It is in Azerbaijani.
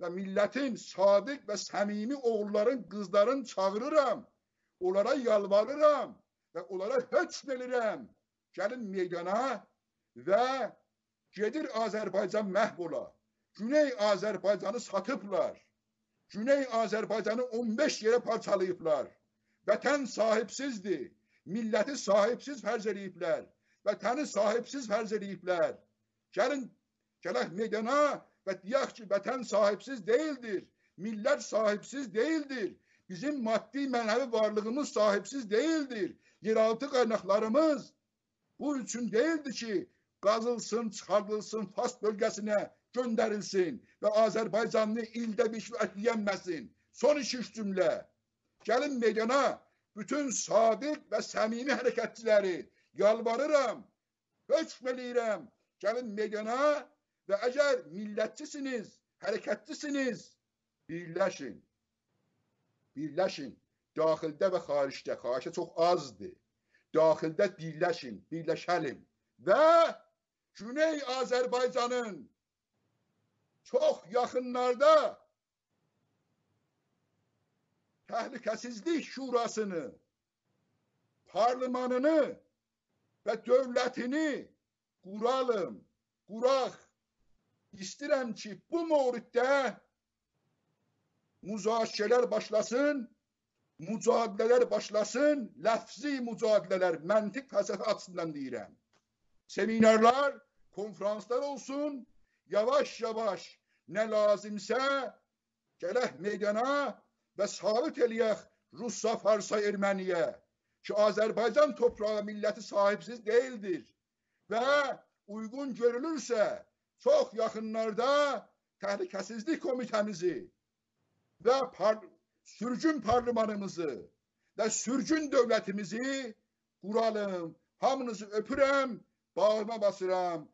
və millətin sadiq və səmimi oğulların, qızların çağırıram. Onlara yalvarıram və onlara hökm edirəm. Gəlin meydana və gedir Azərbaycan məhv ola. Güney Azərbaycanı satıblar. Güney Azərbaycanı 15 yerə parçalayıblar. Vətən sahibsizdir. Milləti sahibsiz fərz ediblər. Vətəni sahibsiz fərz ediblər. Gələk meydana və deyək ki, vətən sahibsiz deyildir. Millət sahibsiz deyildir. Bizim maddi mənəvi varlığımız sahibsiz deyildir. Yeraltı qaynaqlarımız bu üçün deyildi ki, qazılsın, çıxardılsın, Fars bölgəsinə göndərilsin və Azərbaycanlı ildə bir şey ətləyənməsin. Son iki cümlə. Gəlin meydana bütün sadiq və səmimi hərəkətçiləri yalvarıram, hökm eləyirəm. Gəlin meydana və əgər millətçisiniz, hərəkətçisiniz, birləşin. Birləşin. Daxildə və xaricdə. Xaricdə çox azdır. Daxildə birləşin, birləşəlim. Və Güney Azərbaycanın çox yaxınlarda Təhlükəsizlik Şurasını, parlamanını və dövlətini quraq. İstəyirəm ki, bu mövriddə müzakirələr başlasın, mücadilələr başlasın, ləfzi mücadilələr, məntiq fəlsəfə açısından deyirəm. Seminarlar, konferanslar olsun, yavaş-yavaş nə lazımsə gələk meydana və sabit eləyək Rusya, Farsa, Erməniyə ki, Azərbaycan torpağı milləti sahibsiz deyildir və uyğun görülürsə çox yaxınlarda Təhlükəsizlik Komitəmizi və sürgün parlamanımızı və sürgün dövlətimizi quralım. Hamınızı öpürəm, bağrıma basıram.